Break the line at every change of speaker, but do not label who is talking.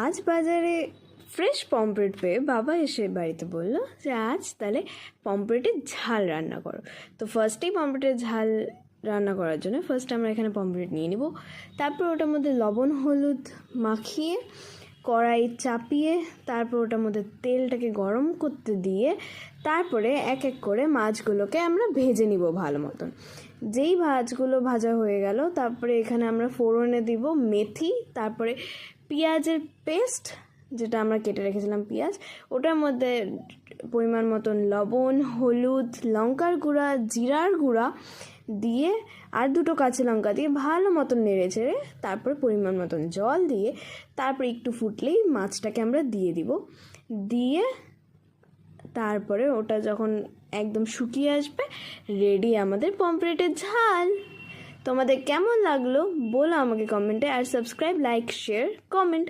আজ বাজারে fresh pomfret পেয়ে বাবা এসে বাড়িতে বলল যে আজ তাহলে পমফ্রেটের ঝাল রান্না করো। তো ফার্স্টেই পমফ্রেটের ঝাল রান্না করার জন্য ফার্স্ট আমরা এখানে পমফ্রেট নিয়ে নিব। তারপর ওটার মধ্যে লবণ হলুদ মাখিয়ে কড়াই চাপিয়ে তারপর ওটার মধ্যে তেলটাকে গরম করতে দিয়ে তারপরে এক এক করে মাছগুলোকে আমরা ভেজে নিব ভালো মতন। যেই মাছগুলো ভাজা হয়ে গেল তারপরে এখানে আমরা ফোড়নে দিব মেথি, তারপরে পেঁয়াজের পেস্ট যেটা আমরা কেটে রেখেছিলাম পেঁয়াজ, ওটার মধ্যে পরিমাণ মতন লবণ হলুদ লঙ্কার গুঁড়া জিরার গুঁড়া দিয়ে আর দুটো কাঁচা লঙ্কা দিয়ে ভালো মতন নেড়ে চেড়ে তারপরে পরিমাণ মতন জল দিয়ে তারপরে একটু ফুটলেই মাছটাকে আমরা দিয়ে দিব। দিয়ে তারপরে ওটা যখন একদম শুকিয়ে আসবে রেডি আমাদের পমফ্রেটের ঝাল। তোমাদের কেমন লাগলো বলো আমাকে কমেন্টে, আর সাবস্ক্রাইব লাইক শেয়ার কমেন্ট।